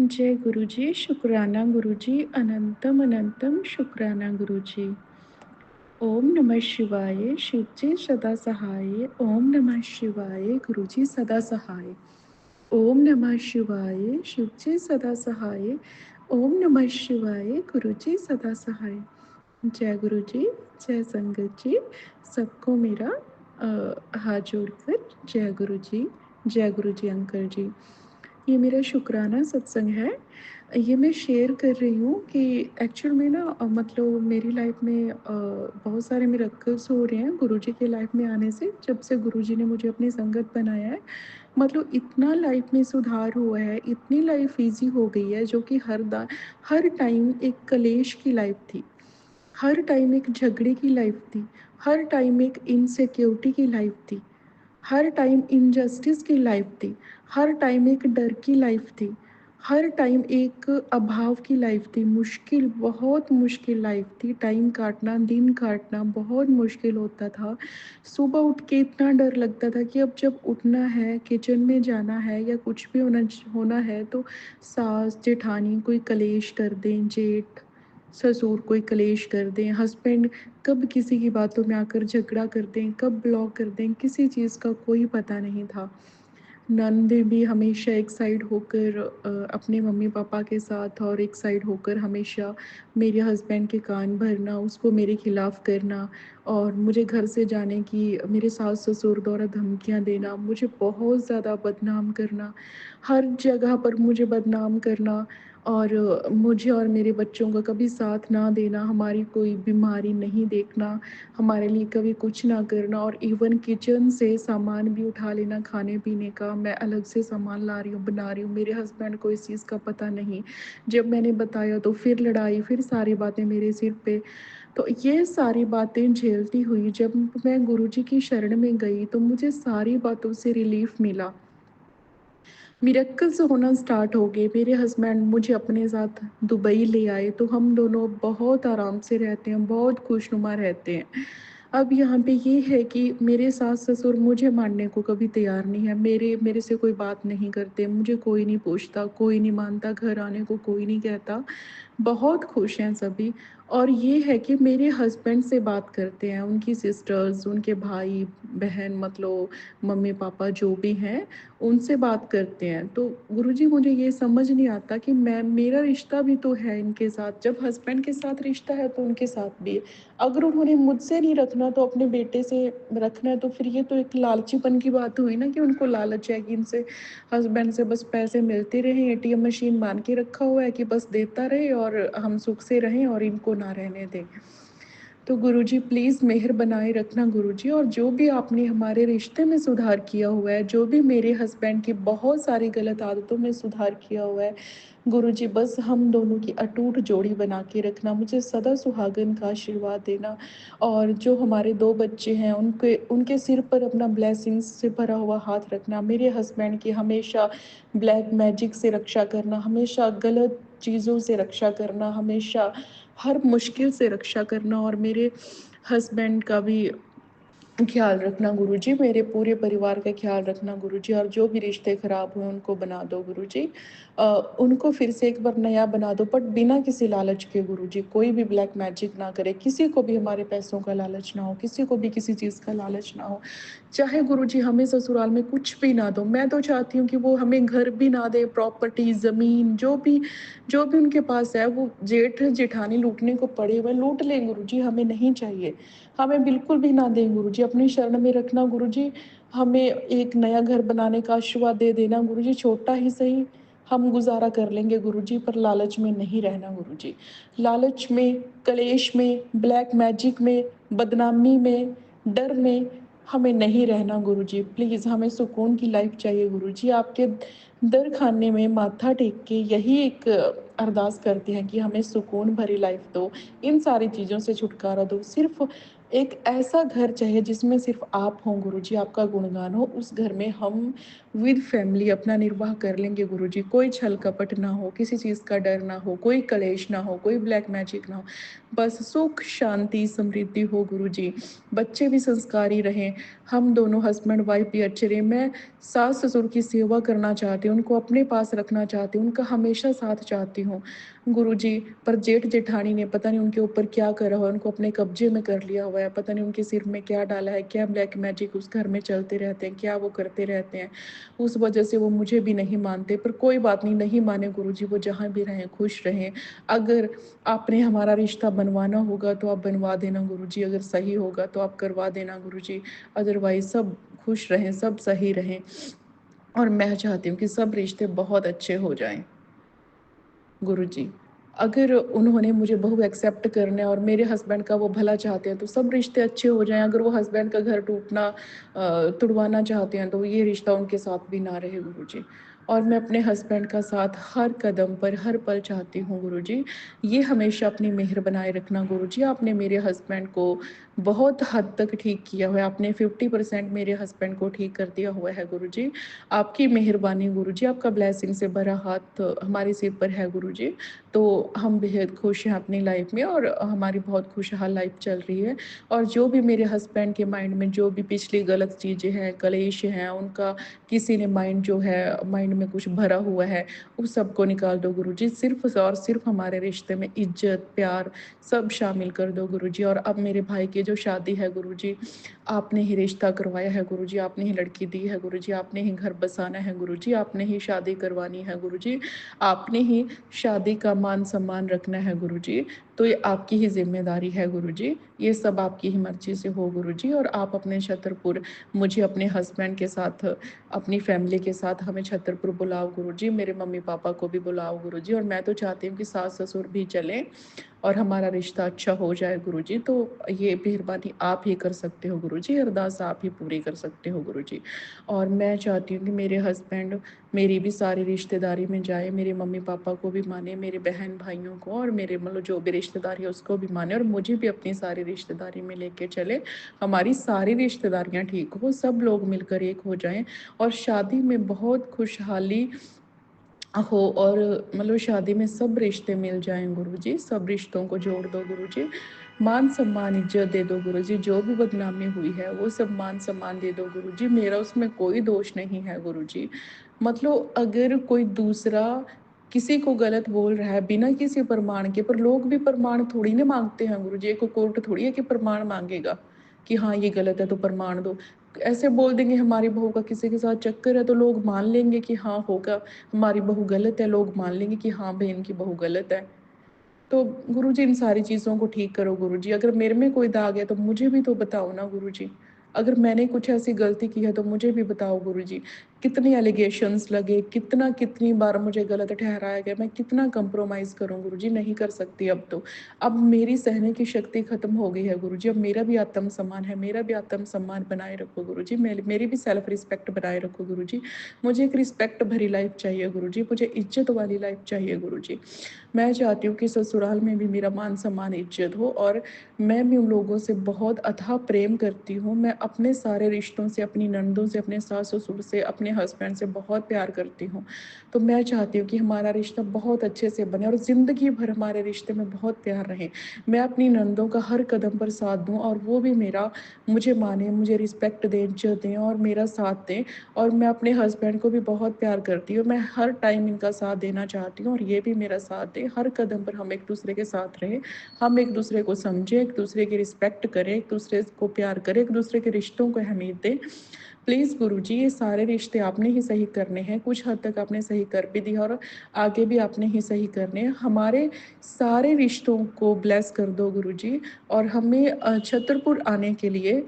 जय गुरुजी, शुक्राना गुरुजी, अनंतम अनंतम शुक्राना गुरुजी। ओम नमः शिवाय, शिवजी सदा सहाय। ओम नमः शिवाय, गुरुजी सदा सहाय। ओम नमः शिवाय, शिवजी सदा सहाय। ओम नमः शिवाय, गुरुजी सदा सहाय। जय गुरुजी, जय संगत जी, सबको मेरा हाथ जोड़कर जय गुरुजी, जय गुरुजी अंकल जी। ये मेरा शुक्राना सत्संग है। ये मैं शेयर कर रही हूँ कि एक्चुअल में ना मतलब मेरी लाइफ में बहुत सारे मिरेकल्स हो रहे हैं गुरुजी के लाइफ में आने से, जब से गुरुजी ने मुझे अपनी संगत बनाया है। मतलब इतना लाइफ में सुधार हुआ है, इतनी लाइफ ईज़ी हो गई है, जो कि हर टाइम एक कलेश की लाइफ थी। हर टाइम एक झगड़े की लाइफ थी। हर टाइम एक इनसिक्योरिटी की लाइफ थी। हर टाइम इनजस्टिस की लाइफ थी। हर टाइम एक डर की लाइफ थी। हर टाइम एक अभाव की लाइफ थी। मुश्किल, बहुत मुश्किल लाइफ थी। टाइम काटना, दिन काटना बहुत मुश्किल होता था। सुबह उठ के इतना डर लगता था कि अब जब उठना है, किचन में जाना है या कुछ भी होना है तो सास, जेठानी कोई कलेश कर दें, जेठ, ससुर कोई कलेश कर दें, हस्बैंड कब किसी की बातों में आकर झगड़ा कर दें, कब ब्लॉक कर दें, किसी चीज़ का कोई पता नहीं था। नंदे भी हमेशा एक साइड होकर अपने मम्मी-पापा के साथ और एक साइड होकर हमेशा मेरे हस्बैंड के कान भरना, उसको मेरे खिलाफ करना और मुझे घर से जाने की मेरे सास-ससुर द्वारा धमकियाँ देना, मुझे बहुत ज़्यादा बदनाम करना, हर जगह पर मुझे बदनाम करना और मुझे और मेरे बच्चों का कभी साथ ना देना, हमारी कोई बीमारी नहीं देखना, हमारे लिए कभी कुछ ना करना और इवन किचन से सामान भी उठा लेना खाने-पीने का, मैं अलग से सामान ला रही हूँ, बना रही हूँ, मेरे हस्बैंड को इस चीज़ का पता नहीं। जब मैंने बताया तो फिर लड़ाई, फिर सारी बातें मेरे सिर पे। तो ये सारी बातें झेलती हुई जब मैं गुरुजी की शरण में गई, तो मुझे सारी बातों से रिलीफ़ मिला। मिरेकल्स होना स्टार्ट हो गए। मेरे हस्बैंड मुझे अपने साथ दुबई ले आए, तो हम दोनों बहुत आराम से रहते हैं, बहुत खुशनुमा रहते हैं। अब यहाँ पे ये है कि मेरे सास-ससुर मुझे मानने को कभी तैयार नहीं है। मेरे मेरे से कोई बात नहीं करते, मुझे कोई नहीं पूछता, कोई नहीं मानता, घर आने को कोई नहीं कहता। बहुत खुश हैं सभी और ये है कि मेरे हस्बैंड से बात करते हैं, उनकी सिस्टर्स, उनके भाई-बहन मतलब मम्मी-पापा जो भी हैं, उनसे बात करते हैं। तो गुरुजी मुझे ये समझ नहीं आता कि मैं मेरा रिश्ता भी तो है इनके साथ, जब हस्बैंड के साथ रिश्ता है तो उनके साथ भी है। अगर उन्होंने मुझसे नहीं रखना तो अपने बेटे से रखना है, तो फिर ये तो एक लालचीपन की बात हुई ना कि उनको लालच है कि इनसे हस्बैंड से बस पैसे मिलते रहें, एटीएम मशीन मान के रखा हुआ है कि बस देता रहे और हम सुख से रहें और इनको ना रहने दें। तो गुरुजी प्लीज़ मेहर बनाए रखना गुरुजी, और जो भी आपने हमारे रिश्ते में सुधार किया हुआ है, जो भी मेरे हस्बैंड की बहुत सारी गलत आदतों में सुधार किया हुआ है, गुरुजी बस हम दोनों की अटूट जोड़ी बना के रखना, मुझे सदा सुहागन का आशीर्वाद देना और जो हमारे 2 बच्चे हैं उनके उनके सिर पर अपना ब्लेसिंग्स से भरा हुआ हाथ रखना, मेरे हस्बैंड की हमेशा ब्लैक मैजिक से रक्षा करना, हमेशा गलत चीज़ों से रक्षा करना, हमेशा हर मुश्किल से रक्षा करना और मेरे हस्बैंड का भी ख़्याल रखना गुरुजी, मेरे पूरे परिवार का ख़्याल रखना गुरुजी, और जो भी रिश्ते ख़राब हुए उनको बना दो गुरुजी। अ, उनको फिर से एक बार नया बना दो, बट बिना किसी लालच के गुरुजी, कोई भी ब्लैक मैजिक ना करे, किसी को भी हमारे पैसों का लालच ना हो, किसी को भी किसी चीज़ का लालच ना हो। चाहे गुरुजी हमें ससुराल में कुछ भी ना दो, मैं तो चाहती हूँ कि वो हमें घर भी ना दें, प्रॉपर्टी, ज़मीन जो भी उनके पास है वो जेठ-जेठानी लूटने को पड़े हुए लूट लें गुरुजी, हमें नहीं चाहिए। हमें बिल्कुल भी ना दें गुरुजी, अपनी शरण में रखना गुरुजी, हमें एक नया घर बनाने का आशीर्वाद दे देना गुरुजी, छोटा ही सही, हम गुज़ारा कर लेंगे गुरुजी, पर लालच में नहीं रहना गुरुजी। लालच में, कलेश में, ब्लैक मैजिक में, बदनामी में, डर में हमें नहीं रहना गुरुजी। प्लीज़ हमें सुकून की लाइफ़ चाहिए गुरुजी। आपके दर खाने में माथा टेक के यही एक अरदास करते हैं कि हमें सुकून भरी लाइफ़ दो, इन सारी चीज़ों से छुटकारा दो। सिर्फ़ एक ऐसा घर चाहिए जिसमें सिर्फ़ आप हों गुरुजी, आपका गुणगान हो, उस घर में हम विद फैमिली अपना निर्वाह कर लेंगे गुरुजी। कोई छल कपट ना हो, किसी चीज़ का डर ना हो, कोई कलेश ना हो, कोई ब्लैक मैजिक ना हो। बस सुख, शांति, समृद्धि हो गुरुजी। बच्चे भी संस्कारी रहें, हम दोनों हस्बैंड वाइफ भी अच्छे रहें। मैं सास-ससुर की सेवा करना चाहती हूँ, उनको अपने पास रखना चाहती हूँ, उनका हमेशा साथ चाहती हूँ गुरुजी। पर जेठ-जेठानी ने पता नहीं उनके ऊपर क्या करा हुआ है, उनको अपने कब्ज़े में कर लिया हुआ है, पता नहीं उनके सिर में क्या डाला है, क्या ब्लैक मैजिक उस घर में चलते रहते हैं, क्या वो करते रहते हैं। उस वजह से वो मुझे भी नहीं मानते, पर कोई बात नहीं, नहीं माने गुरुजी, वो जहाँ भी रहें खुश रहें। अगर आपने हमारा रिश्ता बनवाना होगा तो आप बनवा देना गुरुजी, अगर सही होगा तो आप करवा देना गुरुजी, अदरवाइज़ सब खुश रहें, सब सही रहें। और मैं चाहती हूँ कि सब रिश्ते बहुत अच्छे हो जाएँ गुरुजी। अगर उन्होंने मुझे बहू एक्सेप्ट करना है और मेरे हस्बैंड का वो भला चाहते हैं तो सब रिश्ते अच्छे हो जाएँ। अगर वो हस्बैंड का घर टूटना तुड़वाना चाहते हैं तो ये रिश्ता उनके साथ भी ना रहे गुरुजी। और मैं अपने हस्बैंड का साथ हर कदम पर, हर पल चाहती हूँ गुरुजी। ये हमेशा अपनी मेहर बनाए रखना गुरुजी। आपने मेरे हस्बैंड को बहुत हद तक ठीक किया हुआ है। आपने 50% मेरे हस्बैंड को ठीक कर दिया हुआ है गुरुजी। आपकी मेहरबानी गुरुजी, आपका ब्लेसिंग से भरा हाथ हमारे सिर पर है गुरुजी। तो हम बेहद खुश हैं अपनी लाइफ में और हमारी बहुत खुशहाल लाइफ चल रही है। और जो भी मेरे हस्बैंड के माइंड में जो भी पिछली गलत चीज़ें हैं, कलेश हैं, उनका किसी ने माइंड जो है माइंड में कुछ भरा हुआ है, उस सबको निकाल दो गुरुजी। सिर्फ़ और सिर्फ़ हमारे रिश्ते में इज़्ज़त, प्यार सब शामिल कर दो गुरुजी। और अब मेरे भाई की जो शादी है गुरुजी, आपने ही रिश्ता करवाया है गुरुजी, आपने ही लड़की दी है गुरुजी, आपने ही घर बसाना है गुरुजी, आपने ही शादी करवानी है गुरुजी, आपने ही शादी का मान-सम्मान रखना है गुरुजी। तो ये आपकी ही ज़िम्मेदारी है गुरुजी, ये सब आपकी ही मर्ज़ी से हो गुरुजी। और आप अपने छतरपुर मुझे अपने हस्बैंड के साथ, अपनी फैमिली के साथ हमें छतरपुर बुलाओ गुरुजी, मेरे मम्मी-पापा को भी बुलाओ गुरुजी। और मैं तो चाहती हूँ कि सास-ससुर भी चलें और हमारा रिश्ता अच्छा हो जाए गुरुजी। तो ये मेहरबानी आप ही कर सकते हो गुरुजी, अरदास आप ही पूरी कर सकते हो गुरुजी। और मैं चाहती हूँ कि मेरे हस्बैंड मेरी भी सारी रिश्तेदारी में जाए, मेरे मम्मी-पापा को भी माने, मेरे बहन-भाइयों को और मेरे मतलब जो भी रिश्तेदार है उसको भी माने और मुझे भी अपनी सारी रिश्तेदारी में लेके चले। हमारी सारी रिश्तेदारियाँ ठीक हो, सब लोग मिलकर एक हो जाएँ और शादी में बहुत खुशहाली हो और मतलब शादी में सब रिश्ते मिल जाएँ गुरुजी, सब रिश्तों को जोड़ दो गुरुजी। मान-सम्मान, इज़्ज़त दे दो गुरुजी, जो भी बदनामी हुई है वो सब मान-सम्मान दे दो गुरुजी, मेरा उसमें कोई दोष नहीं है गुरुजी। मतलब अगर कोई दूसरा किसी को गलत बोल रहा है बिना किसी प्रमाण के, पर लोग भी प्रमाण थोड़ी ना माँगते हैं गुरुजी, एक कोर्ट थोड़ी है कि प्रमाण माँगेगा, कि हाँ, ये गलत है तो प्रमाण दो। ऐसे बोल देंगे हमारी बहू का किसी के साथ चक्कर है तो लोग मान लेंगे कि हाँ, होगा। हमारी बहू गलत है, लोग मान लेंगे कि हाँ भाई इनकी बहू गलत है। तो गुरुजी इन सारी चीज़ों को ठीक करो गुरुजी। अगर मेरे में कोई दाग है तो मुझे भी तो बताओ ना गुरुजी। अगर मैंने कुछ ऐसी गलती की है तो मुझे भी बताओ गुरुजी। कितने एलिगेशंस लगे, कितनी बार मुझे गलत ठहराया गया, मैं कितना कॉम्प्रोमाइज़ करूँ गुरुजी, नहीं कर सकती अब तो। अब मेरी सहने की शक्ति ख़त्म हो गई है गुरुजी, अब मेरा भी आत्म-सम्मान है, मेरा भी आत्म-सम्मान बनाए रखो गुरुजी, मेरी भी सेल्फ रिस्पेक्ट बनाए रखो गुरुजी। मुझे एक रिस्पेक्ट भरी लाइफ़ चाहिए गुरुजी, मुझे इज़्ज़त वाली लाइफ़ चाहिए गुरुजी। मैं चाहती हूँ कि ससुराल में भी मेरा मान-सम्मान, इज़्ज़त हो और मैं भी उन लोगों से बहुत अथाह प्रेम करती हूँ। मैं अपने सारे रिश्तों से, अपनी ननदों से, अपने सास-ससुर से, अपने हस्बैंड से बहुत प्यार करती हूँ। तो मैं चाहती हूँ कि हमारा रिश्ता बहुत अच्छे से बने और ज़िंदगी भर हमारे रिश्ते में बहुत प्यार रहे। मैं अपनी ननदों का हर कदम पर साथ दूँ और वो भी मेरा मुझे मानें, मुझे रिस्पेक्ट दें, इज़्ज़त दें और मेरा साथ दें। और मैं अपने हस्बैंड को भी बहुत प्यार करती हूँ। मैं हर टाइम इनका साथ देना चाहती हूँ और ये भी मेरा साथ दें। हर कदम पर हम एक-दूसरे के साथ रहें। हम एक-दूसरे को समझें, एक-दूसरे की रिस्पेक्ट करें, एक-दूसरे को प्यार करें, एक-दूसरे के रिश्तों को अहमियत दें। प्लीज़ गुरुजी ये सारे रिश्ते आपने ही सही करने हैं। कुछ हद तक आपने सही कर भी दिया और आगे भी आपने ही सही करने हैं। हमारे सारे रिश्तों को ब्लेस कर दो गुरुजी और हमें छतरपुर आने के लिए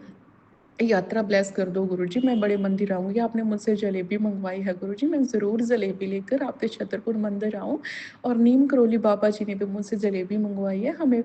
यात्रा ब्लेस कर दो गुरुजी, मैं बड़े मंदिर आऊँगी। आपने मुझसे जलेबी मँगवाई है गुरुजी, मैं ज़रूर जलेबी लेकर आपके छतरपुर मंदिर आऊँ और नीम करोली बाबा जी ने भी मुझसे जलेबी मँगवाई है। हमें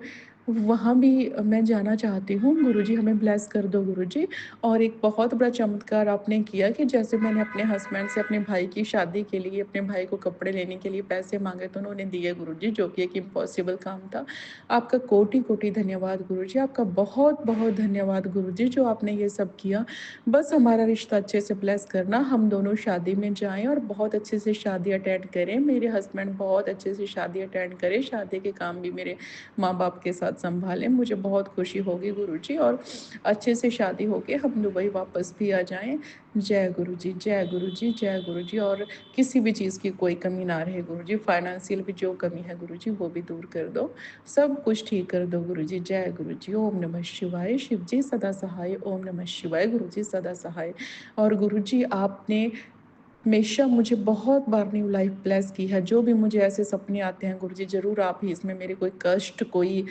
वहाँ भी मैं जाना चाहती हूँ। गुरुजी हमें ब्लेस कर दो गुरुजी। और एक बहुत बड़ा चमत्कार आपने किया कि जैसे मैंने अपने हस्बैंड से अपने भाई की शादी के लिए अपने भाई को कपड़े लेने के लिए पैसे माँगे तो उन्होंने दिए गुरुजी, जो कि एक इम्पॉसिबल काम था। आपका कोटि-कोटि धन्यवाद गुरुजी, आपका बहुत-बहुत धन्यवाद गुरुजी जो आपने ये सब किया। बस हमारा रिश्ता अच्छे से ब्लेस करना, हम दोनों शादी में जाएँ और बहुत अच्छे से शादी अटेंड करें। मेरे हस्बैंड बहुत अच्छे से शादी अटेंड करें, शादी के काम भी मेरे माँ-बाप के साथ सँभालें। मुझे बहुत खुशी होगी गुरुजी और अच्छे से शादी होके हम दुबई वापस भी आ जाएँ। जय गुरुजी, जय गुरुजी, जय गुरुजी। और किसी भी चीज़ की कोई कमी ना रहे गुरुजी, फाइनेंशियल भी जो कमी है गुरुजी वो भी दूर कर दो। सब कुछ ठीक कर दो गुरुजी। जय गुरुजी। ओम नमः शिवाय। शिव जी सदा सहाय। ओम नमः शिवाय। गुरुजी सदा सहाय। और गुरुजी आपने हमेशा मुझे बहुत बार न्यू लाइफ ब्लेस की है। जो भी मुझे ऐसे सपने आते हैं गुरुजी, ज़रूर आप ही इसमें मेरे कोई कष्ट, कोई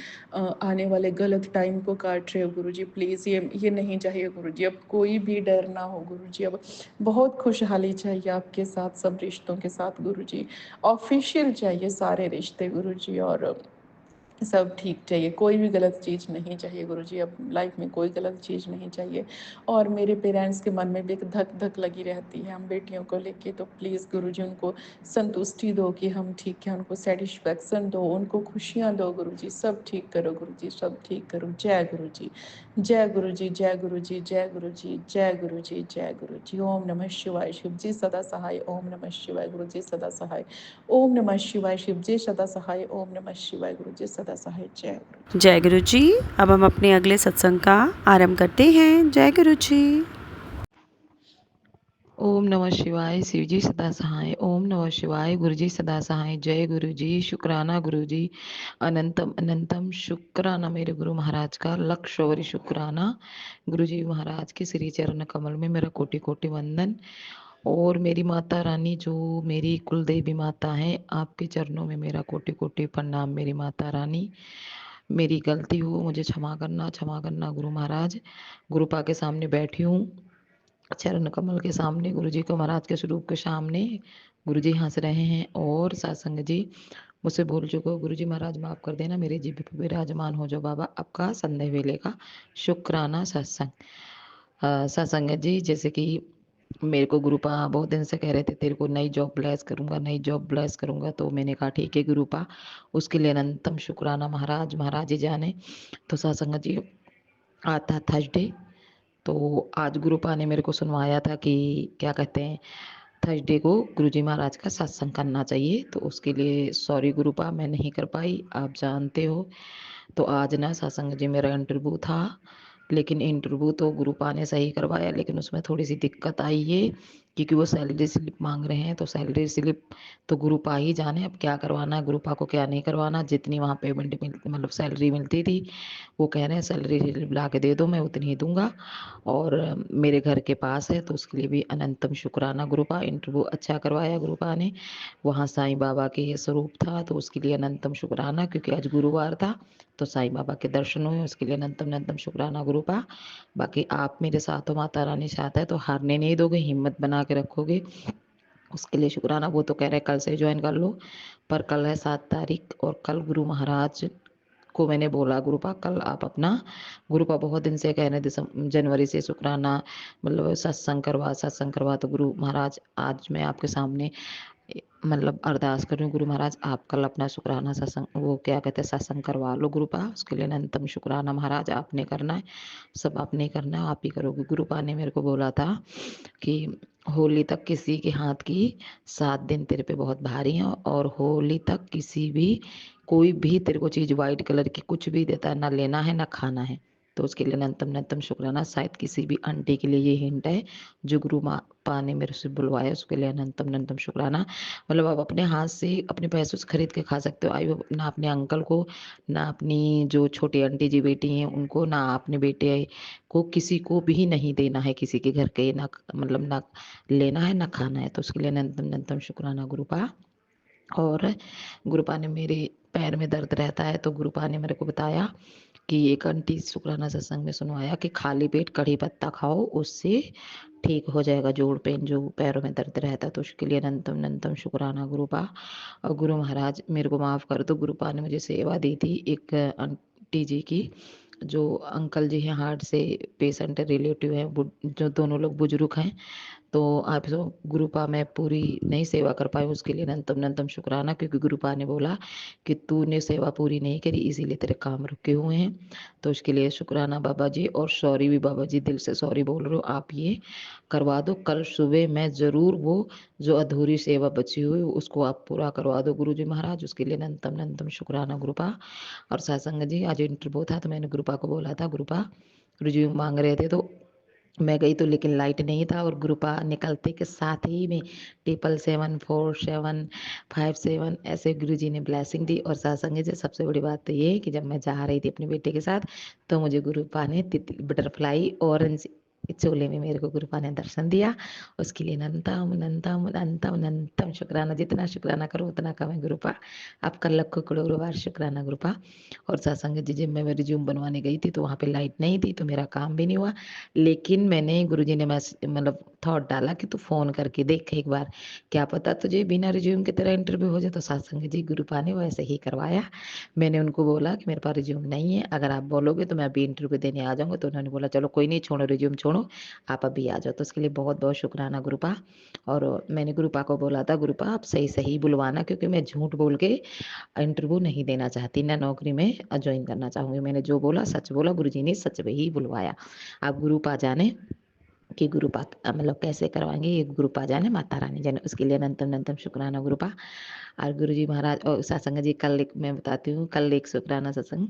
आने वाले गलत टाइम को काट रहे हो गुरुजी। प्लीज़ ये नहीं चाहिए गुरुजी, अब कोई भी डर ना हो गुरुजी। अब बहुत खुशहाली चाहिए आपके साथ, सब रिश्तों के साथ गुरुजी। ऑफ़िशियल चाहिए सारे रिश्ते गुरुजी। और सब ठीक चाहिए, कोई भी गलत चीज़ नहीं चाहिए गुरुजी, अब लाइफ में कोई गलत चीज़ नहीं चाहिए। और मेरे पेरेंट्स के मन में भी एक धक-धक लगी रहती है हम बेटियों को लेके, तो प्लीज़ गुरुजी उनको संतुष्टि दो कि हम ठीक हैं, उनको सैटिस्फैक्शन दो, उनको खुशियाँ दो गुरुजी, सब ठीक करो गुरुजी, सब ठीक करो। जय गुरुजी, जय गुरुजी, जय गुरुजी, जय गुरुजी, जय गुरुजी, जय गुरुजी। ओम नमः शिवाय। शिव जी सदा सहाय। ओम नमः शिवाय। गुरुजी सदा सहाय। ओम नमः शिवाय। शिव जी सदा सहाय। ओम नमः शिवाय। गुरुजी सदा सहाय। जय गुरु। जय गुरु जी। अब हम अपने अगले सत्संग का आरंभ करते हैं। जय गुरु जी। ओम नमः शिवाय। शिव जी सदा सहाय। ओम नमः शिवाय। गुरु जी सदा सहाय। जय गुरु जी। शुक्राना गुरु जी। अनंतम अनंतम शुक्राना मेरे गुरु महाराज का, लक्ष और शुक्राना गुरु जी महाराज के श्री चरण कमल में मेरा कोटि कोटि वंदन। और मेरी माता रानी जो मेरी कुल देवी माता है, आपके चरणों में मेरा कोटि कोटि प्रणाम। मेरी माता रानी, मेरी गलती हो मुझे क्षमा करना गुरु महाराज। गुरुपा के सामने बैठी हूँ, चरण कमल के सामने, गुरु जी को महाराज के स्वरूप के सामने गुरु जी हंस रहे हैं। और सत्संग जी मुझसे भूल चुके हो, गुरु जी महाराज माफ कर देना, मेरे जीभ पे विराजमान हो जाओ बाबा। आपका संदेह वेले का शुक्राना सत्संग। सत्संग जी, जैसे कि मेरे को गुरुपा बहुत दिन से कह रहे थे तेरे को नई जॉब ब्लेस करूंगा, नई जॉब ब्लेस करूंगा। तो मैंने कहा ठीक है गुरुपा, उसके लिए अनंतम शुक्राना महाराज। महाराज जी जाने। तो सत्संग जी, आता थर्सडे, तो आज गुरुपा ने मेरे को सुनवाया था कि क्या कहते हैं, थर्सडे को गुरुजी महाराज का सत्संग करना चाहिए। तो उसके लिए सॉरी गुरुपा, मैं नहीं कर पाई, आप जानते हो। तो आज ना सत्संग जी मेरा इंटरव्यू था, लेकिन इंटरव्यू तो गुरुपा ने सही करवाया, लेकिन उसमें थोड़ी सी दिक्कत आई है क्योंकि वो सैलरी स्लिप मांग रहे हैं। तो सैलरी स्लिप तो गुरुपा ही जाने अब क्या करवाना है, गुरुपा को क्या नहीं करवाना। जितनी वहाँ पेमेंट मिलती, मतलब सैलरी मिलती थी, वो कह रहे हैं सैलरी स्लिप ला के दे दो, मैं उतनी ही दूंगा। और मेरे घर के पास है, तो उसके लिए भी अनंतम शुक्राना गुरुपा। इंटरव्यू अच्छा करवाया गुरुपा ने, वहाँ साईं बाबा के स्वरूप था, तो उसके लिए अनंतम शुक्राना। क्योंकि आज गुरुवार था तो साईं बाबा के दर्शन हुए, उसके लिए अनंतम अनंतम शुक्राना गुरुपा। बाकी आप मेरे साथ हो, माता रानी साथ है, तो हारने नहीं दोगे, हिम्मत बना के रखोगे, उसके लिए शुक्राना। वो तो कह रहे कल से ज्वाइन कर लो, पर कल है 7 तारीख, और कल गुरु महाराज को मैंने बोला गुरुपा कल आप अपना, गुरुपा बहुत दिन से कह रहे जनवरी से शुक्राना मतलब सत्संग करवा। तो गुरु महाराज आज मैं आपके सामने मतलब अरदास कर रही हूँ, गुरु महाराज आप कल अपना शुक्राना सत्संग, वो क्या कहते हैं, सत्संग करवा लो गुरुपा। उसके लिए अनंतम शुक्राना महाराज, आपने करना है, सब आपने करना है, आप ही करोगे। गुरुपा ने मेरे को बोला था कि होली तक किसी के हाथ की 7 दिन तेरे पे बहुत भारी है, और होली तक किसी भी कोई भी तेरे को चीज व्हाइट कलर की कुछ भी देता है, ना लेना है ना खाना है। तो उसके लिए अनंतम अनंतम शुक्राना। शायद किसी भी आंटी के लिए ये हिंट है जो गुरु माँ पा ने मेरे से बुलवाया, उसके लिए अनंतम अनंतम शुक्राना। मतलब आप अपने हाथ से अपने पैसों से खरीद के खा सकते हो। आई ना अपने अंकल को, ना अपनी जो छोटी आंटी जी बेटी हैं उनको, ना अपने बेटे को, किसी को भी नहीं देना है, किसी के घर के ना, मतलब ना लेना है ना खाना है। तो उसके लिए अनंतम अनंतम शुक्राना गुरुपा। और गुरुपा ने मेरे पैर में दर्द रहता है, तो गुरुपा ने मेरे को बताया कि एक आंटी शुक्राना सत्संग में सुनवाया कि खाली पेट कढ़ी पत्ता खाओ, उससे ठीक हो जाएगा जोड़ पेन, जो पैरों में दर्द रहता है। तो उसके लिए अनंतम अनंतम शुक्राना गुरुपा। और गुरु महाराज मेरे को माफ कर दो, गुरुपा ने मुझे सेवा दी थी, एक किट्टी जी की, जो अंकल जी हैं हार्ट से पेशेंट है, रिलेटिव हैं, जो दोनों लोग बुजुर्ग हैं। तो आप सब गुरुपा मैं पूरी नहीं सेवा कर पाई, उसके लिए अनंतम शुक्राना, क्योंकि गुरुपा ने बोला कि तूने सेवा पूरी नहीं करी इसीलिए तेरे काम रुके हुए हैं। तो उसके लिए शुक्राना बाबा जी, और सॉरी भी बाबा जी, दिल से सॉरी बोल रहे हो। आप ये करवा दो, कल सुबह मैं ज़रूर वो जो अधूरी सेवा बची हुई उसको आप पूरा करवा दो गुरु जी महाराज। उसके लिए अनंतम शुक्राना गुरुपा। और सत्संग जी आज इंटरव्यू था तो मैंने गुरुपा को बोला था, गुरुपा गुरुजी मांग रहे थे तो मैं गई तो लेकिन लाइट नहीं था, और गुरुपा निकलते के साथ ही में 777475 ऐसे गुरुजी ने ब्लेसिंग दी। और सत्संग जी सबसे बड़ी बात तो ये कि जब मैं जा रही थी अपने बेटे के साथ तो मुझे गुरुपा ने बटरफ्लाई ऑरेंज चोले में मेरे को गुरुपा ने दर्शन दिया। उसके लिए अनंतम अनंतम अनंतम अनंतम शुक्राना, जितना शुक्राना करो उतना कम है गुरुपा। आपका लाखों करोड़ों बार शुक्राना गुरुपा। और सत्संग जी जब मैं रिज्यूम बनवाने गई थी तो वहाँ पे लाइट नहीं थी तो मेरा काम भी नहीं हुआ, लेकिन मैंने गुरुजी ने मतलब थॉट डाला कि तू फोन करके देख एक बार, क्या पता तुझे बिना रिज्यूम की तरह इंटरव्यू हो जाए। तो सत्संग जी गुरुपा ने वैसे ही करवाया। मैंने उनको बोला कि मेरे पास रिज्यूम नहीं है, अगर आप बोलोगे तो मैं अभी इंटरव्यू देने आ जाऊंगा। तो उन्होंने बोला चलो कोई नहीं, छोड़ो रिज्यूम छोड़ो, आप अभी आ जाओ। तो उसके लिए बहुत बहुत शुक्राना गुरुपा। और मैंने गुरुपा को बोला था, गुरुपा आप सही सही बुलवाना, क्योंकि मैं झूठ बोल के इंटरव्यू नहीं देना चाहती, ना नौकरी में ज्वाइन करना चाहूँगी। मैंने जो बोला सच बोला, गुरुजी ने सच में ही बुलवाया। आप गुरुपा जाने कि गुरुपा मतलब कैसे करवाएंगे, ये गुरुपा जाने, माता रानी जाने। उसके लिए अनंतम अनंतम शुक्राना गुरुपा। और गुरुजी महाराज और सत्संग जी कल एक मैं बताती हूँ, कल एक शुक्राना सत्संग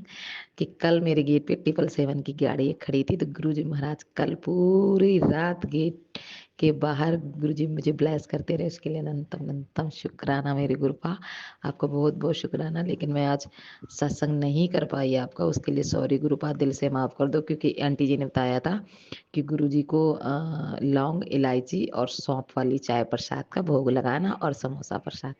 कि कल मेरे गेट पे 777 की गाड़ी एक खड़ी थी। तो गुरुजी महाराज कल पूरी रात गेट के बाहर गुरुजी मुझे ब्लेस करते रहे। उसके लिए अनंतम अनंतम शुक्राना मेरे गुरुपा, आपको बहुत बहुत शुक्राना। लेकिन मैं आज सत्संग नहीं कर पाई आपका, उसके लिए सॉरी गुरुपा, दिल से माफ़ कर दो। क्योंकि आंटी जी ने बताया था कि गुरुजी को लौंग इलायची और सौंफ वाली चाय प्रसाद का भोग लगाना और समोसा प्रसाद।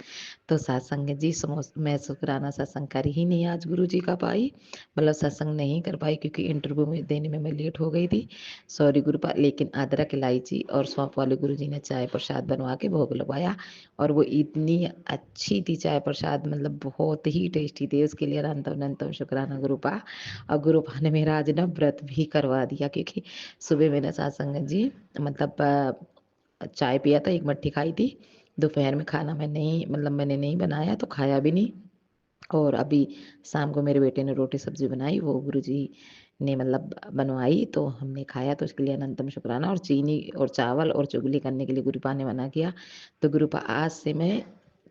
तो सत्संग जी मैं शुक्राना सत्संग कर ही नहीं आज गुरु जी का पाई, मतलब सत्संग नहीं कर पाई क्योंकि इंटरव्यू में देने में मैं लेट हो गई थी, सॉरी गुरुपा। लेकिन अदरक इलायची और सौंफ वाले गुरु जी ने चाय प्रसाद बनवा के भोग लगवाया, और वो इतनी अच्छी थी चाय प्रसाद, मतलब बहुत ही टेस्टी थी। उसके लिए अनंतम अनंतम शुक्राना गुरुपा। और गुरुपा ने मेरा आज ना व्रत भी करवा दिया, क्योंकि सुबह मैंने सत्संग जी मतलब चाय पिया था, एक मट्ठी खाई थी। दोपहर में खाना मैंने नहीं बनाया तो खाया भी नहीं। और अभी शाम को मेरे बेटे ने रोटी सब्जी बनाई, वो गुरुजी ने मतलब बनवाई तो हमने खाया। तो उसके लिए अनंतम शुक्राना। और चीनी और चावल और चुगली करने के लिए गुरुपा ने मना किया। तो गुरुपा आज से मैं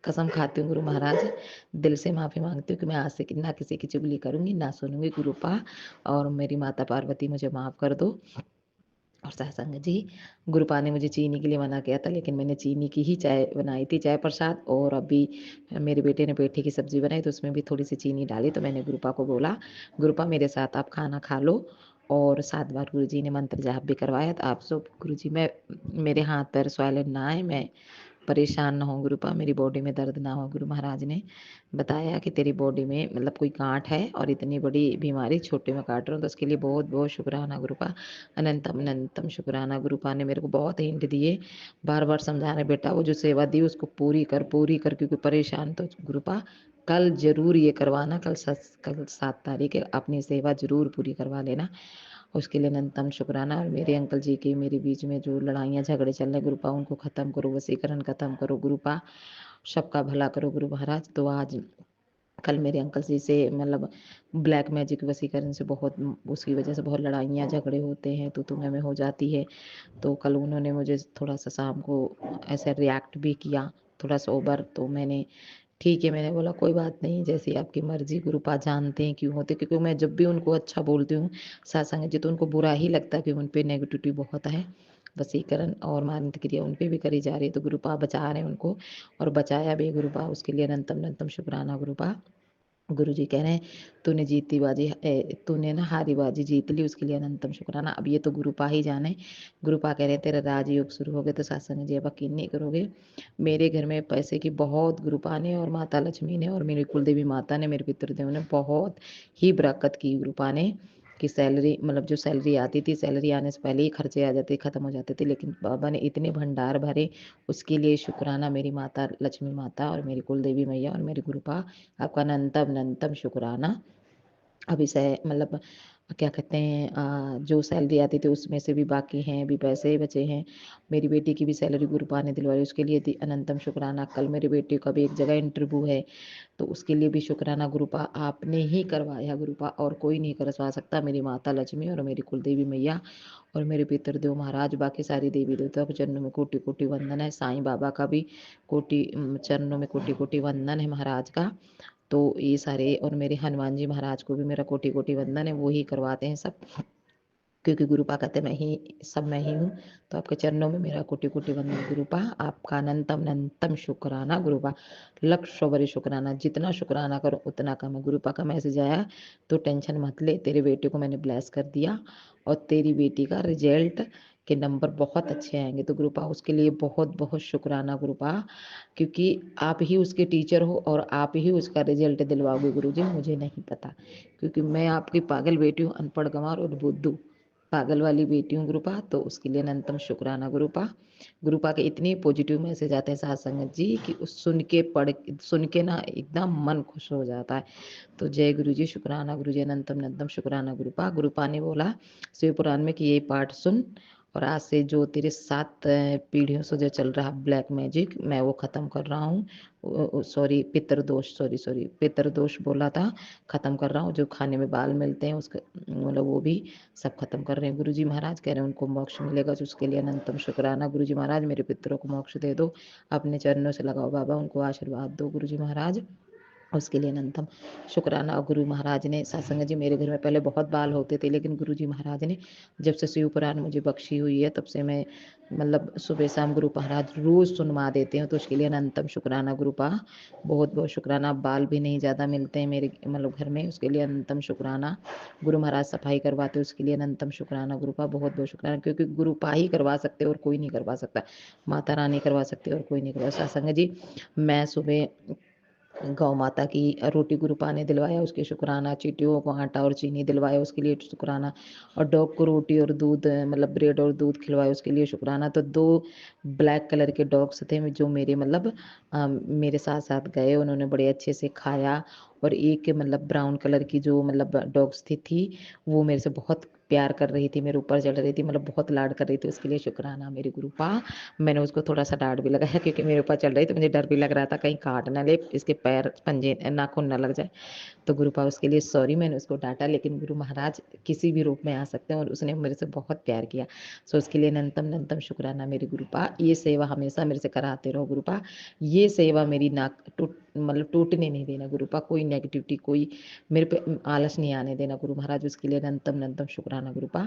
कसम खाती हूँ गुरु महाराज, दिल से माफ़ी मांगती हूँ कि मैं आज से ना किसी की चुगली करूँगी, ना सुनूंगी गुरुपा। और मेरी माता पार्वती मुझे माफ़ कर दो। और सत्संग जी गुरुपा ने मुझे चीनी के लिए मना किया था, लेकिन मैंने चीनी की ही चाय बनाई थी, चाय प्रसाद। और अभी मेरे बेटे ने पेठे की सब्जी बनाई तो उसमें भी थोड़ी सी चीनी डाली। तो मैंने गुरुपा को बोला, गुरुपा मेरे साथ आप खाना खा लो। और 7 बार गुरुजी ने मंत्र जाप भी करवाया। तो आप सब गुरुजी मैं मेरे हाथ पैर स्वाइलेंट ना आए, मैं परेशान ना हो गुरुपा, मेरी बॉडी में दर्द ना हो। गुरु महाराज ने बताया कि तेरी बॉडी में मतलब कोई गांठ है और इतनी बड़ी बीमारी छोटे में काट रहा हूँ। तो उसके लिए बहुत बहुत शुक्राना गुरुपा, अनंतम अनंतम शुक्राना। गुरुपा ने मेरे को बहुत हिंट दिए, बार बार समझा रहे बेटा वो जो सेवा दी उसको पूरी कर, क्योंकि परेशान। तो गुरुपा कल जरूर ये करवाना, कल 7 तारीख है, अपनी सेवा जरूर पूरी करवा लेना। उसके लिए अनंतम शुक्राना। और मेरे अंकल जी के मेरे बीच में जो लड़ाइयाँ झगड़े चल रहे गुरुपा, उनको ख़त्म करो, वसीकरण ख़त्म करो गुरुपा, सबका भला करो गुरु महाराज। तो आज कल मेरे अंकल जी से मतलब ब्लैक मैजिक वसीकरण से बहुत, उसकी वजह से बहुत लड़ाइयाँ झगड़े होते हैं, तो तुम्हें में हो जाती है। तो कल उन्होंने मुझे थोड़ा सा शाम को ऐसे रिएक्ट भी किया, थोड़ा सा ओवर। तो मैंने ठीक है, मैंने बोला कोई बात नहीं, जैसी आपकी मर्जी गुरुपा, जानते हैं क्यों होते, क्योंकि मैं जब भी उनको अच्छा बोलती हूँ सत्संग जी तो उनको बुरा ही लगता है कि उन पे नेगेटिविटी बहुत है। वसीकरण और मानत क्रिया उन पे भी करी जा रही है, तो गुरुपा बचा रहे हैं उनको, और बचाया भी गुरुपा। उसके लिए अनंतम अनंतम शुक्राना गुरुपा। गुरु जी कह रहे हैं तूने जीती बाजी तूने ना हारी बाजी जीत ली, उसके लिए अनंतम शुक्राना। अब ये तो गुरुपा ही जाने। गुरुपा कह रहे हैं तेरा राजयोग शुरू हो गया। तो सत्संग जी अब यकीन नहीं करोगे, मेरे घर में पैसे की बहुत गुरुपा ने और माता लक्ष्मी ने और मेरी कुलदेवी माता ने, मेरे पितृदेव ने बहुत ही बरकत की गुरुपा ने, कि सैलरी मतलब जो सैलरी आती थी, सैलरी आने से पहले ही खर्चे आ जाते, खत्म हो जाते थे, लेकिन बाबा ने इतने भंडार भरे। उसके लिए शुक्राना मेरी माता लक्ष्मी माता और मेरी कुल देवी मैया और मेरी गुरुपा, आपका अनंतम अनंतम शुक्राना। अभी से मतलब क्या कहते हैं जो सैलरी आती थी उसमें से भी बाकी हैं, अभी पैसे बचे हैं। मेरी बेटी की भी सैलरी गुरुपा ने दिलवाई, उसके लिए अनंतम शुक्राना। कल मेरी बेटी का भी एक जगह इंटरव्यू है, तो उसके लिए भी शुक्राना गुरुपा, आपने ही करवाया गुरुपा, और कोई नहीं करवा सकता। मेरी माता लक्ष्मी और मेरी कुलदेवी मैया और मेरे पितृदेव महाराज, बाकी सारी देवी देवता के चरणों में कोटि कोटि वंदन है। साईं बाबा का भी चरणों में कोटि कोटि वंदन है महाराज का। तो ये सारे, और मेरे हनुमान जी महाराज को भी मेरा कोटि कोटि वंदन है, वो ही करवाते हैं सब, क्योंकि गुरुपा कहते मैं ही सब मैं ही हूँ। तो आपके चरणों में मेरा कोटि कोटि वंदन गुरुपा, आपका अनंतम अनंतम शुक्राना गुरुपा, लक्ष्य बड़े शुक्राना। जितना शुक्राना करो उतना कम है। गुरुपा का मैसेज आया तो टेंशन मत ले, तेरे बेटे को मैंने ब्लेस कर दिया और तेरी बेटी का रिजल्ट के नंबर बहुत अच्छे आएंगे। तो गुरुपा उसके लिए बहुत बहुत शुक्राना गुरुपा, क्योंकि आप ही उसके टीचर हो और आप ही उसका रिजल्ट दिलवाओगे गुरुजी, मुझे नहीं पता, क्योंकि मैं आपकी पागल बेटी हूँ, अनपढ़ गंवार और बुद्धू पागल वाली बेटी हूँ गुरुपा। तो उसके लिए अनंतम शुक्राना गुरुपा। गुरुपा के इतने पॉजिटिव मैसेज आते हैं साथ संगत जी कि उस सुन के ना एकदम मन खुश हो जाता है। तो जय गुरु जी, शुक्राना गुरु जी, अनंतम अनंतम शुक्राना गुरुपा। गुरुपा ने बोला शिव पुराण में कि ये पाठ सुन, और आज से जो तेरे 7 पीढ़ियों से जो चल रहा ब्लैक मैजिक, मैं वो खत्म कर रहा हूँ। सॉरी पितृदोष, सॉरी पितृदोष बोला था, खत्म कर रहा हूँ। जो खाने में बाल मिलते हैं उसका मतलब वो भी सब खत्म कर रहे हैं। गुरुजी महाराज कह रहे हैं उनको मोक्ष मिलेगा, तो उसके लिए अनंतम शुक्राना। गुरुजी महाराज मेरे पितरों को मोक्ष दे दो, अपने चरणों से लगाओ बाबा, उनको आशीर्वाद दो गुरुजी महाराज, उसके लिए अनंतम शुक्राना। और गुरु महाराज ने सत्संग जी, मेरे घर में पहले बहुत बाल होते थे, लेकिन गुरु जी महाराज ने जब से शिव पुराण मुझे बख्शी हुई है, तब से मैं मतलब सुबह शाम गुरु महाराज रोज सुनवा देते हैं। तो उसके लिए अनंतम शुक्राना गुरुपा, बहुत बहुत शुक्राना। बाल भी नहीं ज़्यादा मिलते हैं मेरे मतलब घर में, उसके लिए अनंतम शुक्राना। गुरु महाराज सफाई करवाते हैं, उसके लिए अनंतम शुक्राना गुरुपा, बहुत बहुत शुक्राना। क्योंकि गुरुपा ही करवा सकते और कोई नहीं करवा सकता, माता रानी करवा सकते और कोई नहीं करवा। सत्संग जी, मैं सुबह गौ माता की रोटी गुरुपा ने दिलवाया, उसके शुक्राना। चींटियों को आटा और चीनी दिलवाया, उसके लिए शुक्राना। और डॉग को रोटी और दूध मतलब ब्रेड और दूध खिलवाया, उसके लिए शुक्राना। तो 2 ब्लैक कलर के डॉग्स थे जो मेरे मतलब मेरे साथ साथ गए, उन्होंने बड़े अच्छे से खाया। और एक मतलब ब्राउन कलर की जो मतलब डॉग्स थी वो मेरे से बहुत प्यार कर रही थी, मेरे ऊपर चढ़ रही थी, मतलब बहुत लाड कर रही थी, उसके लिए शुक्राना मेरे गुरुपा। मैंने उसको थोड़ा सा डांट भी लगाया, क्योंकि मेरे ऊपर चल रही थी, मुझे डर भी लग रहा था कहीं काट ना ले, इसके पैर पंजे नाखून ना लग जाए। तो गुरुपा उसके लिए सॉरी, मैंने उसको डांटा, लेकिन गुरु महाराज किसी भी रूप में आ सकते हैं और उसने मेरे से बहुत प्यार किया। सो उसके लिए अनंतम अनंतम शुक्राना मेरे गुरुपा। ये सेवा हमेशा मेरे से कराते रहो गुरुपा, ये सेवा मेरी ना मतलब टूटने नहीं देना गुरुपा, कोई नेगेटिविटी कोई मेरे पे आलस नहीं आने देना गुरु महाराज, उसके लिए अनंतम अनंतम शुक्राना गुरुपा,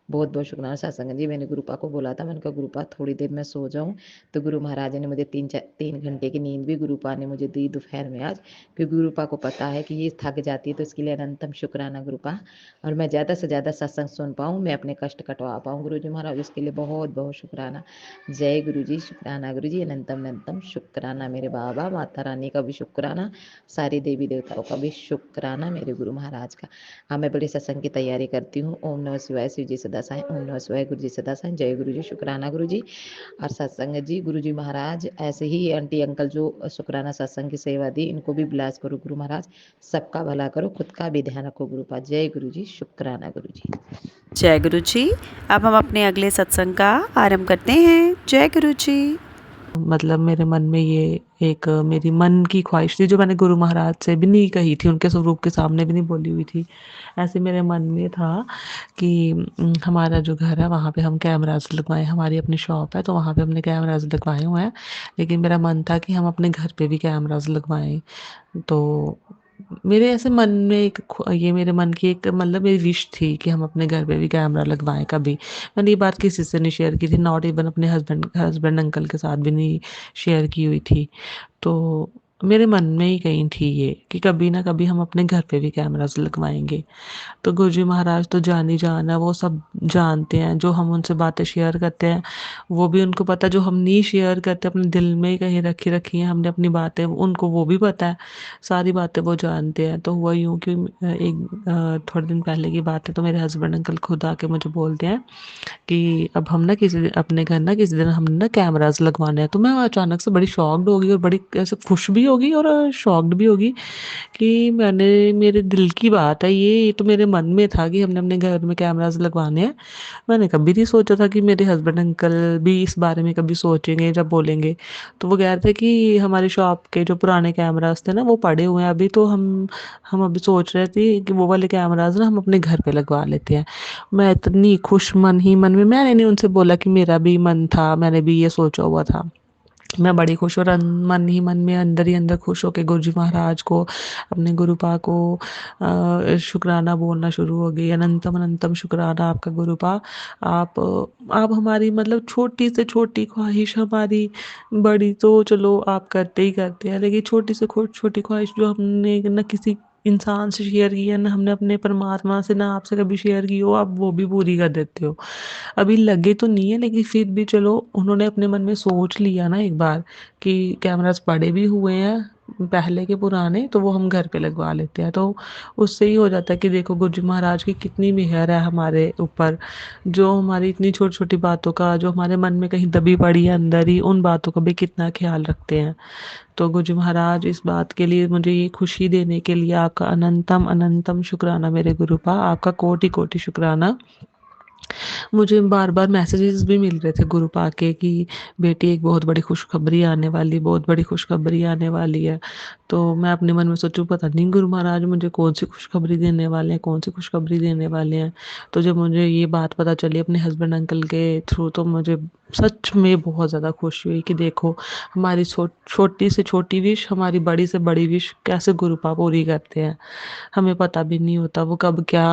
बहुत बहुत शुक्राना। सत्संग जी, मैंने गुरुपा को बोला था, मैंने कहा गुरुपा थोड़ी देर में सो जाऊं, तो गुरु महाराज ने मुझे 3 घंटे की नींद भी गुरुपा ने मुझे दी दोपहर में आज, क्योंकि गुरुपा को पता है कि ये थक जाती है। तो इसके लिए अनंतम शुक्राना गुरुपा, और मैं ज़्यादा से ज़्यादा सत्संग सुन पाऊँ, मैं अपने कष्ट कटवा पाऊँ गुरु जी महाराज, इसके लिए बहुत बहुत शुक्राना। जय गुरु जी, शुक्राना गुरु जी, अनंतम अनंतम शुक्राना मेरे बाबा, माता रानी का भी शुक्राना, सारी देवी देवताओं का भी शुक्राना मेरे गुरु महाराज का। हाँ, मैं बड़ी सत्संग की तैयारी करती हूँ। ओम नमः शिवाय, शिव जी सदा साईं, ओम नमः शिवाय, गुरु जी सदा साईं, जय गुरु जी, शुक्राना गुरु जी। और सत्संग जी, गुरु जी महाराज ऐसे ही आंटी अंकल जो शुक्राना सत्संग की सेवा दी, इनको भी ब्लास करो गुरु महाराज, सबका भला करो, खुद का भी ध्यान रखो गुरुपा। जय गुरु जी, शुक्राना गुरु जी। जय गुरु जी। अब हम अपने अगले सत्संग का आरंभ करते हैं। जय गुरु जी। मतलब मेरे मन में ये एक मेरी मन की ख्वाहिश थी, जो मैंने गुरु महाराज से भी नहीं कही थी, उनके स्वरूप के सामने भी नहीं बोली हुई थी। ऐसे मेरे मन में था कि हमारा जो घर है वहाँ पे हम कैमरास लगवाएं, हमारी अपनी शॉप है तो वहाँ पे हमने कैमरास लगवाए हुए हैं, लेकिन मेरा मन था कि हम अपने घर पे भी कैमरास लगवाएं। तो मेरे ऐसे मन में ये मेरे मन की एक मतलब मेरी विश थी कि हम अपने घर पे भी कैमरा लगवाएं कभी। मैंने ये बात किसी से नहीं शेयर की थी, नॉट इवन अपने हस्बैंड अंकल के साथ भी नहीं शेयर की हुई थी। तो मेरे मन में ही कहीं थी ये कि कभी ना कभी हम अपने घर पे भी कैमरास लगवाएंगे। तो गुरुजी महाराज तो जान ही जान है, वो सब जानते हैं, जो हम उनसे बातें शेयर करते हैं वो भी उनको पता, जो हम नहीं शेयर करते अपने दिल में ही कहीं रखी हैं हमने अपनी बातें, उनको वो भी पता है, सारी बातें वो जानते हैं। तो हुआ यूँ कि थोड़े दिन पहले की बात है, तो मेरे हस्बैंड अंकल खुद आके मुझे बोलते हैं कि अब हम ना किसी अपने घर ना किसी दिन हमने ना कैमरास लगवाने हैं। तो मैं अचानक से बड़ी शॉक्ड हो गई और बड़ी ऐसे खुश भी हो होगी और शॉक्ड भी होगी कि मेरे दिल की बात है ये तो मेरे मन में था कि हमने अपने घर में कैमरास लगवाने हैं। मैंने कभी नहीं सोचा था कि मेरे हस्बैंड अंकल भी इस बारे में कभी सोचेंगे जब बोलेंगे। तो वो कह रहे थे कि हमारी शॉप के जो पुराने कैमरास थे ना वो पड़े हुए हैं अभी, तो हम अभी सोच रहे थे कि वो वाले कैमरास ना हम अपने घर पे लगवा लेते हैं। मैं इतनी खुश मन ही मन में, मैंने नहीं उनसे बोला कि मेरा भी मन था, मैंने भी ये सोचा हुआ था। मैं बड़ी खुश और मन ही मन में अंदर ही अंदर खुश होके गुरु जी महाराज को, अपने गुरुपा को शुक्राना बोलना शुरू हो गई। अनंतम अनंतम शुक्राना आपका गुरुपा। आप आप हमारी मतलब छोटी से छोटी ख्वाहिश हमारी, बड़ी तो चलो आप करते ही करते हैं, लेकिन छोटी से छोटी ख्वाहिश जो हमने न किसी इंसान से शेयर की है, ना हमने अपने परमात्मा से, ना आपसे कभी शेयर की हो, आप वो भी पूरी कर देते हो। अभी लगे तो नहीं है, लेकिन फिर भी चलो उन्होंने अपने मन में सोच लिया ना एक बार कि कैमरास पड़े भी हुए हैं पहले के पुराने, तो वो हम घर पे लगवा लेते हैं। तो उससे ही हो जाता है कि देखो गुरु जी महाराज की कितनी मेहर है हमारे ऊपर, जो हमारी इतनी छोटी छोटी बातों का, जो हमारे मन में कहीं दबी पड़ी है अंदर ही, उन बातों का भी कितना ख्याल रखते हैं। तो गुरु जी महाराज इस बात के लिए, मुझे ये खुशी देने के लिए आपका अनंतम अनंतम शुक्राना मेरे गुरुपा, आपका कोटि कोटि शुक्राना। मुझे बार-बार मैसेजेस भी मिल रहे थे गुरुपा के कि बेटी एक बहुत बड़ी खुशखबरी आने वाली, बहुत बड़ी खुशखबरी आने वाली है। तो मैं अपने मन में सोचूँ पता नहीं गुरु महाराज मुझे कौन-सी खुशखबरी देने वाले हैं, कौन-सी खुशखबरी देने वाले हैं। तो जब मुझे ये बात पता चली अपने हस्बैंड अंकल के थ्रू, तो मुझे सच में बहुत ज़्यादा खुशी हुई कि देखो हमारी छोटी से छोटी विश, हमारी बड़ी से बड़ी विश कैसे गुरुपा पूरी करते हैं। हमें पता भी नहीं होता वो कब क्या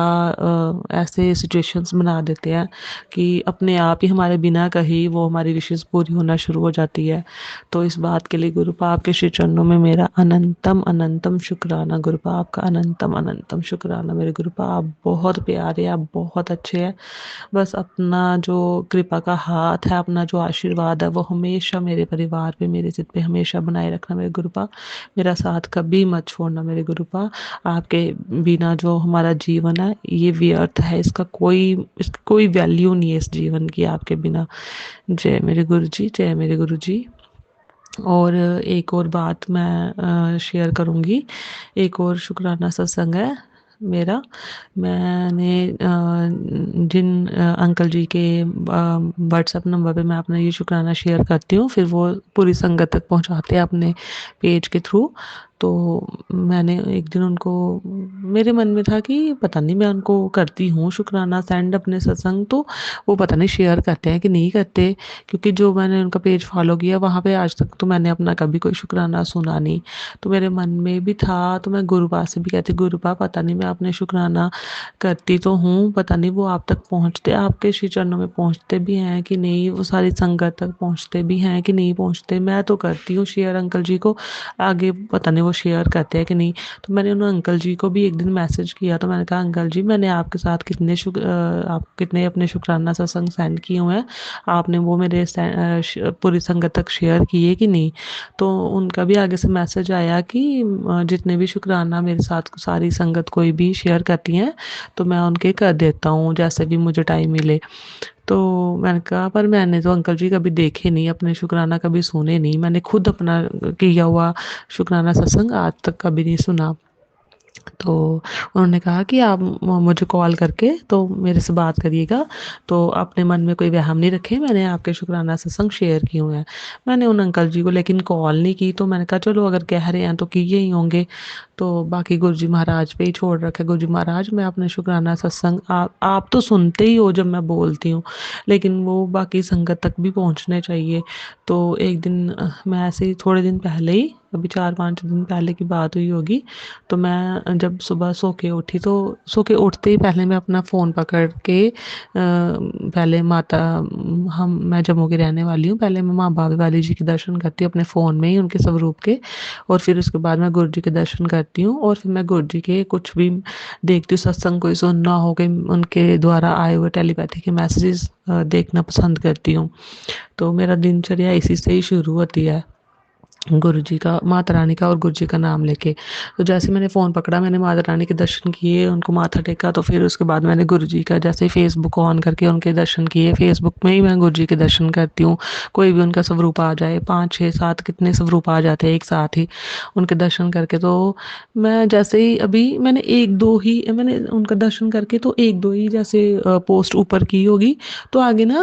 ऐसे सिचुएशंस बना देते हैं कि अपने आप ही हमारे बिना कही वो हमारी विशेज़ पूरी होना शुरू हो जाती है। तो इस बात के लिए गुरुपा आपके श्री चरणों में मेरा अनंतम अनंतम शुक्राना। गुरुपा आपका अनंतम अनंतम शुक्राना मेरे गुरुपा। आप बहुत प्यारे, आप बहुत अच्छे हैं। बस अपना जो कृपा का हाथ है, अपना जो आशीर्वाद है, वो हमेशा मेरे परिवार पे, मेरे सिर पे हमेशा बनाए रखना मेरे गुरुपा। मेरा साथ कभी मत छोड़ना मेरे गुरुपा। आपके बिना जो हमारा जीवन है ये व्यर्थ है, इसकी कोई वैल्यू नहीं है इस जीवन की आपके बिना। जय मेरे गुरु जी, जय मेरे गुरु जी। और एक और बात मैं शेयर करूँगी, एक और शुक्राना सत्संग है मेरा। मैंने जिन अंकल जी के व्हाट्सएप नंबर पे मैं अपना ये शुक्राना शेयर करती हूँ, फिर वो पूरी संगत तक पहुँचाते हैं अपने पेज के थ्रू। तो मैंने एक दिन उनको, मेरे मन में था कि पता नहीं मैं उनको करती हूँ शुक्राना सेंड अपने सत्संग, तो वो पता नहीं शेयर करते हैं कि नहीं करते, क्योंकि जो मैंने उनका पेज फॉलो किया वहाँ पे आज तक तो मैंने अपना कभी कोई शुक्राना सुना नहीं। तो मेरे मन में भी था, तो मैं गुरुपा से भी कहती गुरुपा पता नहीं मैं अपने शुक्राना करती तो हूँ, पता नहीं वो आप तक पहुँचते, आपके श्री चरणों में पहुँचते भी हैं कि नहीं, वो सारी संगत तक पहुँचते भी हैं कि नहीं पहुँचते। मैं तो करती हूँ शेयर अंकल जी को, आगे पता नहीं वो शेयर करते हैं कि नहीं। तो मैंने उन अंकल जी को भी एक दिन मैसेज किया, तो मैंने कहा अंकल जी मैंने आपके साथ आप कितने अपने शुक्राना सत्संग सेंड किए हुए हैं, आपने वो मेरे पूरी संगत तक शेयर किए कि नहीं। तो उनका भी आगे से मैसेज आया कि जितने भी शुक्राना मेरे साथ सारी संगत कोई भी शेयर करती हैं तो मैं उनके कर देता हूँ जैसे भी मुझे टाइम मिले। तो मैंने कहा पर मैंने तो अंकल जी कभी देखे नहीं, अपने शुक्राना कभी सुने नहीं, मैंने खुद अपना किया हुआ शुक्राना सत्संग आज तक कभी नहीं सुना। तो उन्होंने कहा कि आप मुझे कॉल करके तो मेरे से बात करिएगा, तो अपने मन में कोई वहम नहीं रखें, मैंने आपके शुक्राना सत्संग शेयर किए हुए हैं। मैंने उन अंकल जी को लेकिन कॉल नहीं की, तो मैंने कहा चलो अगर कह रहे हैं तो किए ही होंगे। तो बाकी गुरु जी महाराज पे ही छोड़ रखा। गुरु जी महाराज मैं अपने शुक्राना सत्संग आप तो सुनते ही हो जब मैं बोलती हूँ, लेकिन वो बाकी संगत तक भी पहुँचने चाहिए। तो एक दिन मैं ऐसे ही थोड़े दिन पहले ही, अभी 4-5 दिन पहले की बात हुई होगी, तो मैं जब सुबह सो के उठी, तो सो के उठते ही पहले मैं अपना फ़ोन पकड़ के पहले मैं जम्मू की रहने वाली हूँ, पहले मैं माँ बाबे वाली जी के दर्शन करती हूँ अपने फ़ोन में ही उनके स्वरूप के, और फिर उसके बाद मैं गुरु जी के दर्शन करती हूँ, और फिर मैं गुरु जी के कुछ भी देखती हूँ, सत्संग कोई सुनना हो गई, उनके द्वारा आए हुए टेलीपैथी के मैसेजेस देखना पसंद करती हूँ। तो मेरा दिनचर्या इसी से ही शुरू होती है। गुरुजी का, माता रानी का और गुरुजी का नाम लेके। तो जैसे मैंने फ़ोन पकड़ा, मैंने माता रानी के दर्शन किए, उनको माथा टेका, तो फिर उसके बाद मैंने गुरुजी का जैसे फ़ेसबुक ऑन करके उनके दर्शन किए। फ़ेसबुक में ही मैं गुरुजी के दर्शन करती हूँ। कोई भी उनका स्वरूप आ जाए, 5, 6, 7 कितने स्वरूप आ जाते हैं एक साथ ही, उनके दर्शन करके। तो मैं जैसे ही अभी मैंने 1-2 ही मैंने उनका दर्शन करके तो 1-2 ही जैसे पोस्ट ऊपर की होगी, तो आगे ना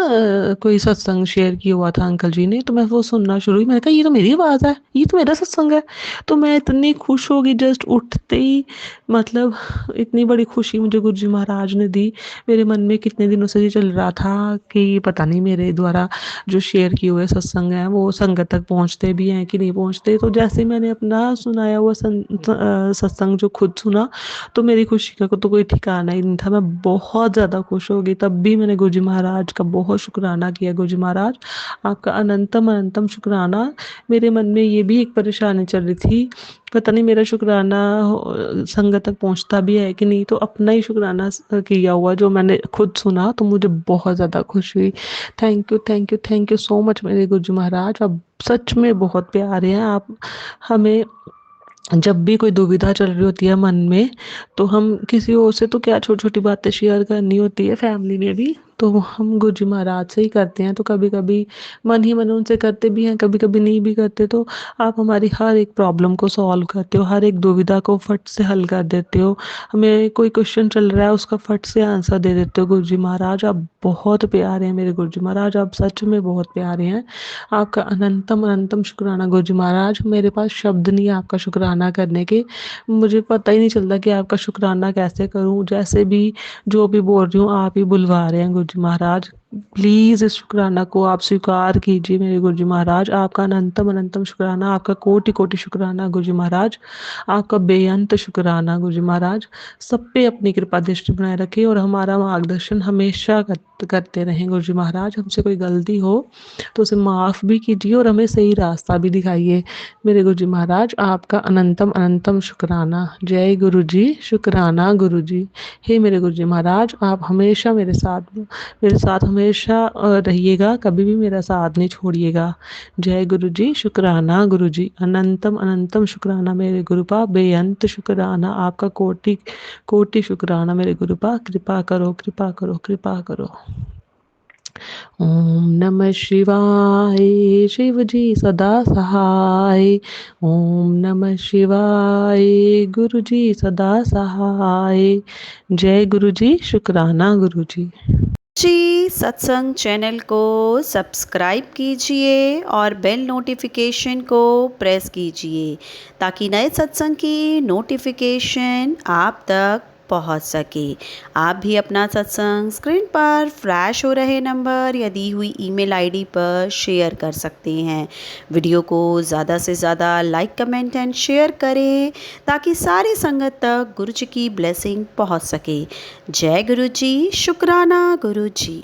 कोई सत्संग शेयर किया हुआ था अंकल जी ने, तो मैं वो सुनना शुरू हुई। मैंने कहा ये तो मेरी आवाज़ है, ये तो मेरा सत्संग है। तो मैं इतनी खुश हो गई जस्ट उठते ही, मतलब इतनी बड़ी खुशी मुझे गुरुजी महाराज ने दी। मेरे मन में कितने दिनों से ये चल रहा था कि पता नहीं मेरे द्वारा जो शेयर किए हुए सत्संग हैं वो संगत तक पहुंचते भी हैं कि नहीं पहुंचते। तो जैसे मैंने अपना सुनाया हुआ सत्संग जो खुद सुना, तो मेरी खुशी का तो कोई ठिकाना ही नहीं था। मैं बहुत ज़्यादा खुश हो गई। तब भी मैंने गुरुजी महाराज का बहुत शुक्राना किया। गुरुजी महाराज आपका अनंतम अनंतम शुक्राना। मेरे मन में ये भी एक परेशानी चल रही थी, पता नहीं मेरा शुक्राना संगत तक पहुंचता भी है कि नहीं। तो अपना ही शुक्राना किया हुआ जो मैंने खुद सुना, तो मुझे बहुत ज़्यादा खुशी हुई। Thank you, thank you, thank you so much मेरे गुरुजी महाराज। आप सच में बहुत प्यारे हैं। आप हमें जब भी कोई दुविधा चल रही होती है मन में, तो हम किसी और से तो क्या छोटी छोटी बातें शेयर करनी होती है, फैमिली में भी तो हम गुरुजी महाराज से ही करते हैं। तो कभी कभी मन ही मन उनसे करते भी हैं, कभी कभी नहीं भी करते। तो आप हमारी हर एक प्रॉब्लम को सॉल्व करते हो, हर एक दुविधा को फट से हल कर देते हो। हमें कोई क्वेश्चन चल रहा है उसका फट से आंसर दे देते हो गुरुजी महाराज। आप बहुत प्यारे हैं मेरे गुरुजी महाराज, आप सच में बहुत प्यारे हैं। आपका अनंतम अनंतम शुक्राना गुरुजी महाराज। मेरे पास शब्द नहीं है आपका शुक्राना करने के। मुझे पता ही नहीं चलता कि आपका शुक्राना कैसे करूं। जैसे भी जो भी बोल रही हूँ आप ही बुलवा रहे हैं गुरुजी महाराज। प्लीज़ इस शुक्राना को आप स्वीकार कीजिए मेरे गुरुजी महाराज। आपका अनंतम अनंतम शुक्राना, आपका कोटि कोटि शुक्राना गुरुजी महाराज। आपका बेअंत शुक्राना गुरुजी महाराज। सब पे अपनी कृपा दृष्टि बनाए रखें और हमारा मार्गदर्शन हमेशा करते रहें गुरुजी महाराज। हमसे कोई गलती हो तो उसे माफ़ भी कीजिए और हमें सही रास्ता भी दिखाइए मेरे गुरुजी महाराज। आपका अनंतम अनंतम शुक्राना। जय गुरु जी, शुक्राना गुरु जी। हे मेरे गुरुजी महाराज, आप हमेशा मेरे साथ हमेशा रहिएगा, कभी भी मेरा साथ नहीं छोड़िएगा। जय गुरु जी, शुक्राना गुरु जी। अनंतम अनंतम शुक्राना मेरे गुरुपा, बेअंत शुक्राना। आपका कोटि कोटि शुक्राना मेरे गुरुपा। कृपा करो, कृपा करो, कृपा करो। ओम नमः शिवाय। शिव जी सदा सहाय। ओम नमः शिवाय। गुरु जी सदा सहाय। जय गुरु जी, शुक्राना गुरु जी। जी सत्संग चैनल को सब्सक्राइब कीजिए और बेल नोटिफिकेशन को प्रेस कीजिए ताकि नए सत्संग की नोटिफिकेशन आप तक पहुंच सके। आप भी अपना सत्संग स्क्रीन पर फ्लैश हो रहे नंबर या दी हुई ईमेल आईडी पर शेयर कर सकते हैं। वीडियो को ज़्यादा से ज़्यादा लाइक, कमेंट एंड शेयर करें ताकि सारी संगत तक गुरु जी की ब्लेसिंग पहुंच सके। जय गुरु जी, शुक्राना गुरु जी।